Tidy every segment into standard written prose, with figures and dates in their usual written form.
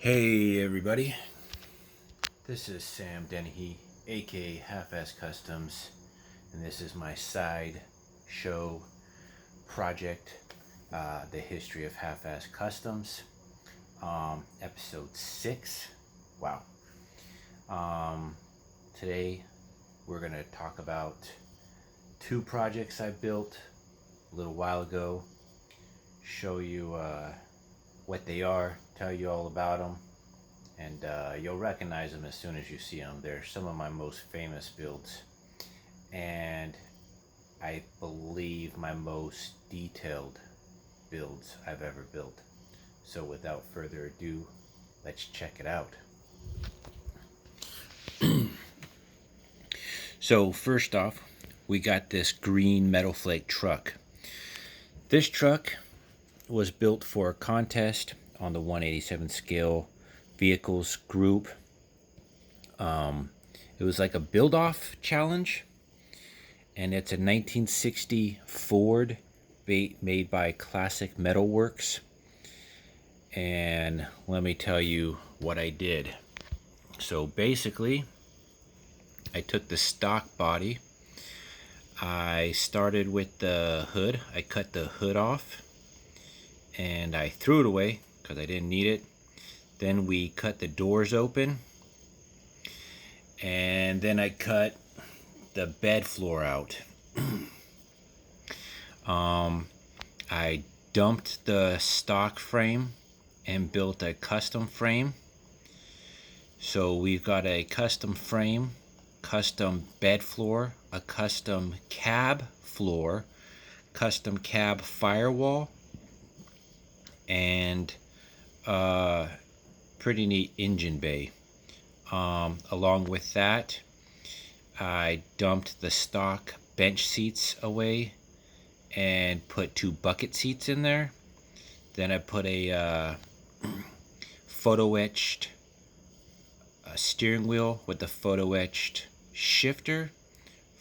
Hey everybody, this is Sam Dennehy, aka Half-Ass Customs, and this is my side show project, The History of Half-Ass Customs, episode 6. Wow. Today we're going to talk about two projects I built a little while ago, show you what they are, tell you all about them, and you'll recognize them as soon as you see them. They're some of my most famous builds, and I believe my most detailed builds I've ever built. So without further ado, let's check it out. So first off, we got this green metal flake truck. This truck was built for a contest on the 187 scale vehicles group. It was like a build-off challenge, and it's a 1960 Ford made by Classic Metal Works. And let me tell you what I did. So basically, I took the stock body. I started with the hood. I cut the hood off and I threw it away because I didn't need it. Then we cut the doors open, and then I cut the bed floor out. I dumped the stock frame and built a custom frame. So we've got a custom frame, custom bed floor, a custom cab floor, custom cab firewall, and pretty neat engine bay. Along with that, I dumped the stock bench seats away and put 2 bucket seats in there. Then I put a photo etched steering wheel with the photo etched shifter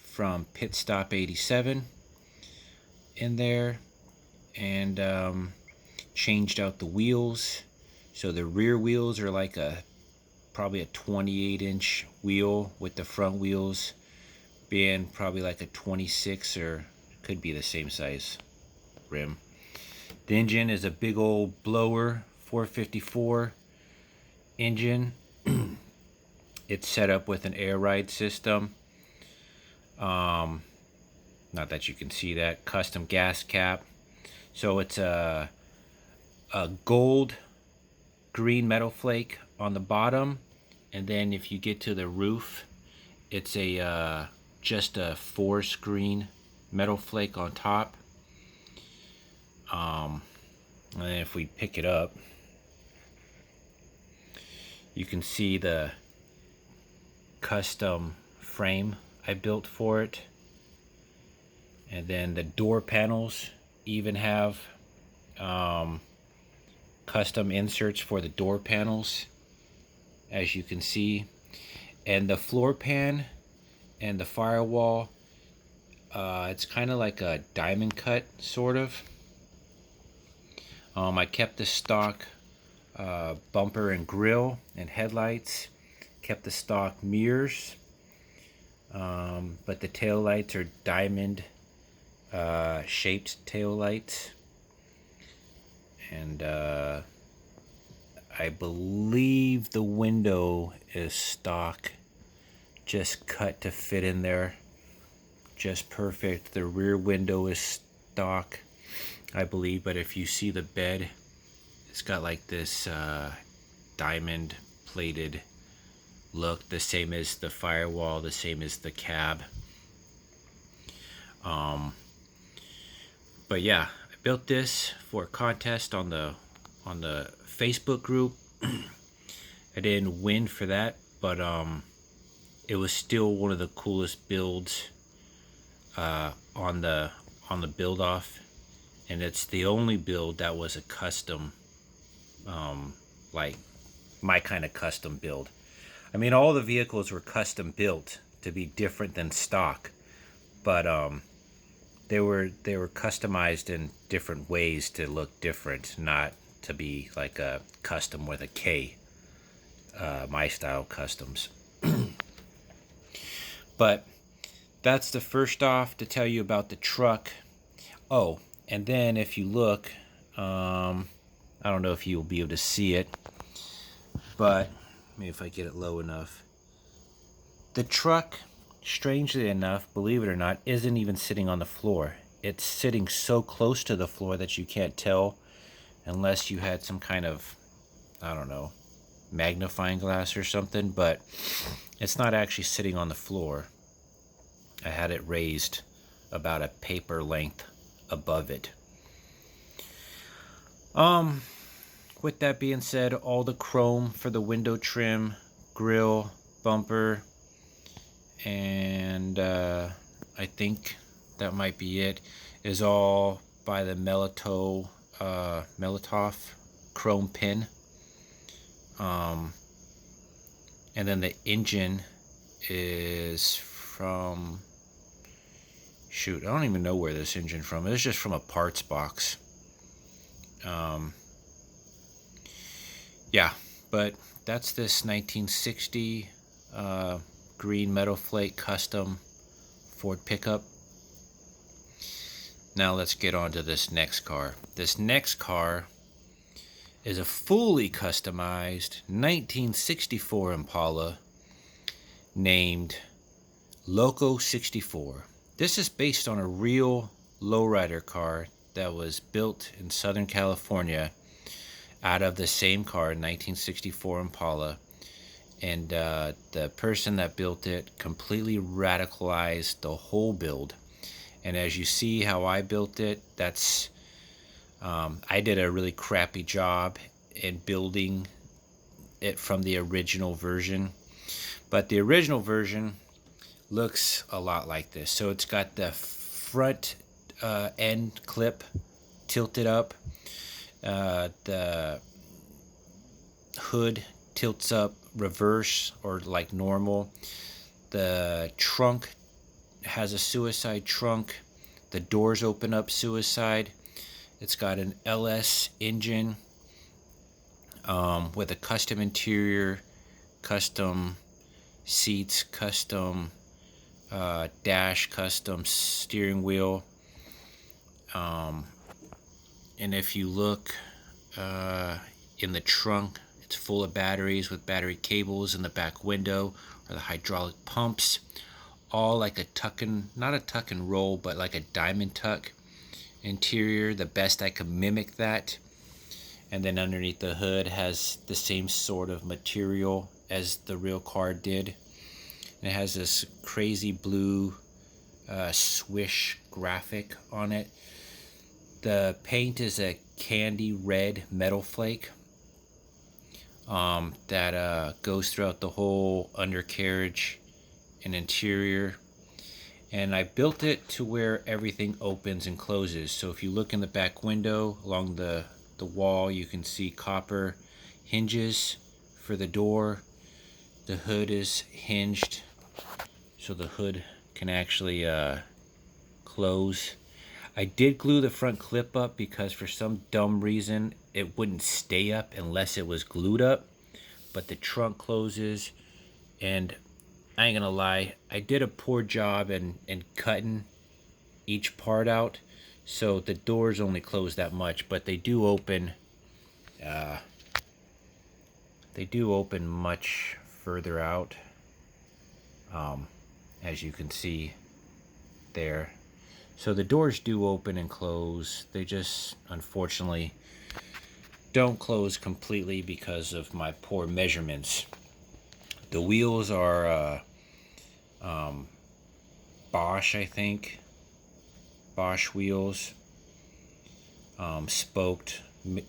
from Pit Stop 87 in there, and changed out the wheels. So the rear wheels are like probably a 28-inch wheel, with the front wheels being probably like a 26, or could be the same size rim. The engine is a big old blower 454 engine. It's set up with an air ride system. Not that you can see that. Custom gas cap. So it's a gold green metal flake on the bottom, and then if you get to the roof, it's a just a forest green metal flake on top. And then if we pick it up, you can see the custom frame I built for it. And then the door panels even have custom inserts for the door panels, as you can see. And the floor pan and the firewall, it's kind of like a diamond cut, sort of. I kept the stock bumper and grill and headlights, kept the stock mirrors, but the tail lights are diamond shaped tail lights. And I believe the window is stock, just cut to fit in there, just perfect. The rear window is stock, I believe, but if you see the bed, it's got like this diamond plated look, the same as the firewall, the same as the cab. But yeah, I built this for a contest on the Facebook group. I didn't win for that, but it was still one of the coolest builds on the build off, and it's the only build that was a custom, like my kind of custom build. I mean, all the vehicles were custom built to be different than stock, but they were customized in different ways to look different, not to be like a custom with a K. my style customs. But that's the first off to tell you about the truck. Oh, and then if you look, I don't know if you'll be able to see it, but maybe if I get it low enough. The truck, strangely enough, believe it or not, isn't even sitting on the floor. It's sitting so close to the floor that you can't tell unless you had some kind of, I don't know, magnifying glass or something, but it's not actually sitting on the floor. I had it raised about a paper length above it. With that being said, all the chrome for the window trim, grill, bumper, and I think that might be it, is all by the Melatoff chrome pin. And then the engine is from, shoot, I don't even know where this engine from. It's just from a parts box. Yeah, but that's this 1960 green metal flake custom Ford pickup. Now let's get on to this next car. This next car is a fully customized 1964 Impala named Loco 64. This is based on a real lowrider car that was built in Southern California out of the same car, 1964 Impala. And the person that built it completely radicalized the whole build. And as you see how I built it, that's I did a really crappy job in building it from the original version. But the original version looks a lot like this. So it's got the front end clip tilted up. The hood tilts up reverse or like normal. The trunk has a suicide trunk. The doors open up suicide. It's got an LS engine with a custom interior, custom seats, custom dash, custom steering wheel. And if you look in the trunk, it's full of batteries with battery cables. In the back window are the hydraulic pumps, all like a tuck and, not a tuck and roll, but like a diamond tuck interior, the best I could mimic that. And then underneath the hood has the same sort of material as the real car did. And it has this crazy blue swish graphic on it. The paint is a candy red metal flake that goes throughout the whole undercarriage and interior. And I built it to where everything opens and closes. So if you look in the back window along the wall, you can see copper hinges for the door. The hood is hinged, so the hood can actually close. I did glue the front clip up because for some dumb reason it wouldn't stay up unless it was glued up. But the trunk closes, and I ain't gonna lie, I did a poor job in cutting each part out, so the doors only close that much, but they do open. They do open much further out, as you can see there. So the doors do open and close. They just unfortunately don't close completely because of my poor measurements. The wheels are Bosch, I think. Bosch wheels, spoked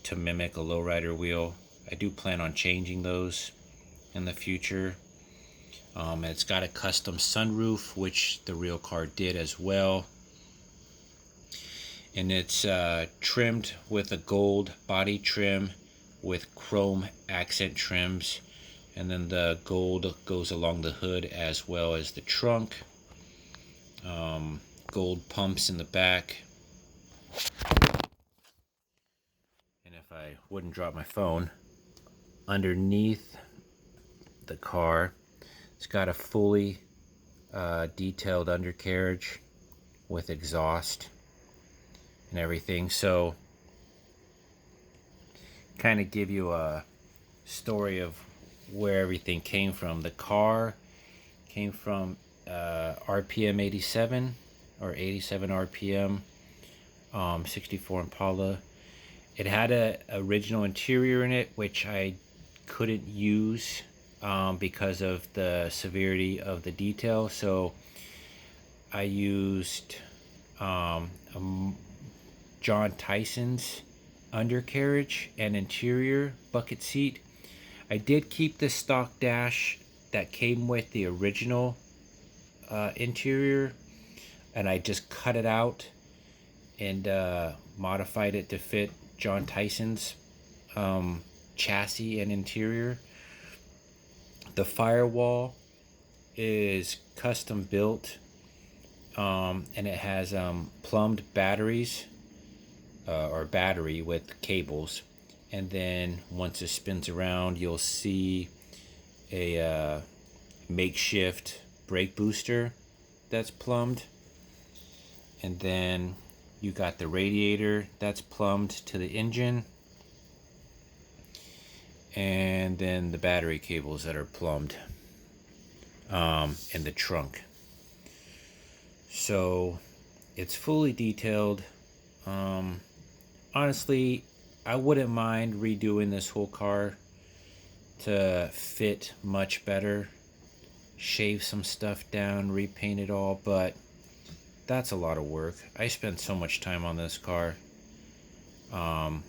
to mimic a lowrider wheel. I do plan on changing those in the future. It's got a custom sunroof, which the real car did as well. And it's trimmed with a gold body trim with chrome accent trims. And then the gold goes along the hood as well as the trunk. Gold pumps in the back. And if I wouldn't drop my phone, underneath the car. It's got a fully detailed undercarriage with exhaust and everything. So kind of give you a story of where everything came from. The car came from RPM 87 or 87 RPM 64 Impala. It had a original interior in it, which I couldn't use because of the severity of the detail. So I used John Tyson's undercarriage and interior bucket seat. I did keep the stock dash that came with the original interior, and I just cut it out and modified it to fit John Tyson's chassis and interior. The firewall is custom built, and it has plumbed batteries or battery with cables, and then once it spins around you'll see a makeshift brake booster that's plumbed, and then you got the radiator that's plumbed to the engine, and then the battery cables that are plumbed in the trunk. So it's fully detailed. Honestly, I wouldn't mind redoing this whole car to fit much better, shave some stuff down, repaint it all, but that's a lot of work. I spent so much time on this car. I'm,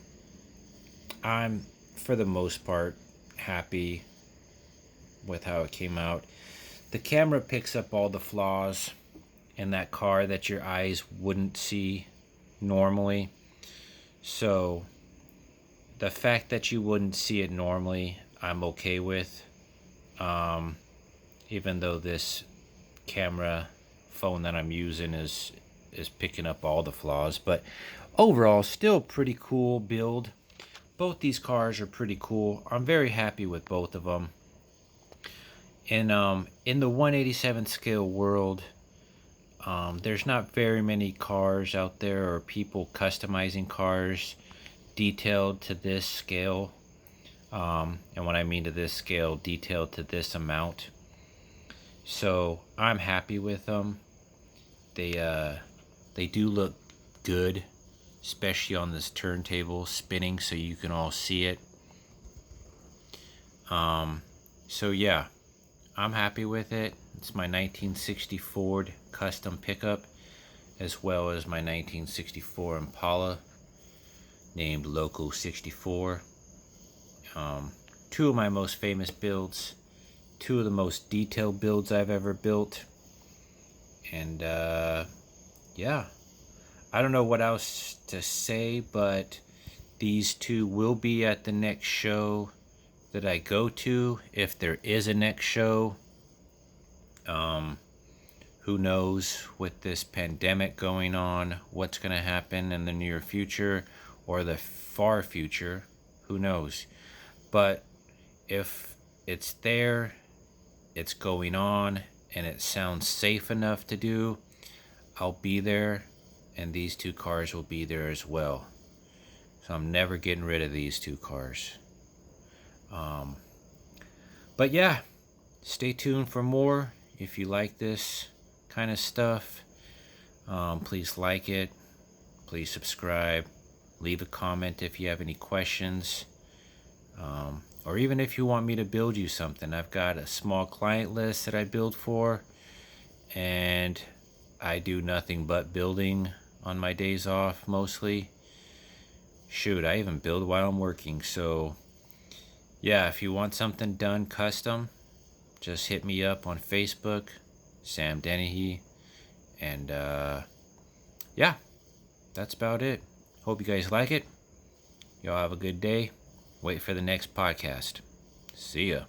for the most part, happy with how it came out. The camera picks up all the flaws in that car that your eyes wouldn't see normally. So the fact that you wouldn't see it normally, I'm okay with. Even though this camera phone that I'm using is picking up all the flaws, but overall still pretty cool build. Both these cars are pretty cool. I'm very happy with both of them. And in the 187 scale world, there's not very many cars out there or people customizing cars detailed to this scale. And when I mean to this scale, detailed to this amount. So I'm happy with them. They do look good, especially on this turntable spinning so you can all see it. So yeah, I'm happy with it. It's my 1960 Ford custom pickup, as well as my 1964 Impala named Loco 64. Two of my most famous builds, two of the most detailed builds I've ever built. And yeah, I don't know what else to say, but these two will be at the next show that I go to, if there is a next show. Who knows, with this pandemic going on, what's going to happen in the near future or the far future, who knows. But if it's there, it's going on, and it sounds safe enough to do, I'll be there, and these two cars will be there as well. So I'm never getting rid of these two cars. But yeah, stay tuned for more. If you like this kind of stuff, please like it, please subscribe, leave a comment if you have any questions, or even if you want me to build you something. I've got a small client list that I build for, and I do nothing but building on my days off mostly. Shoot, I even build while I'm working. So yeah, if you want something done custom, just hit me up on Facebook, Sam Dennehy. And yeah, that's about it. Hope you guys like it. Y'all have a good day. Wait for the next podcast. See ya.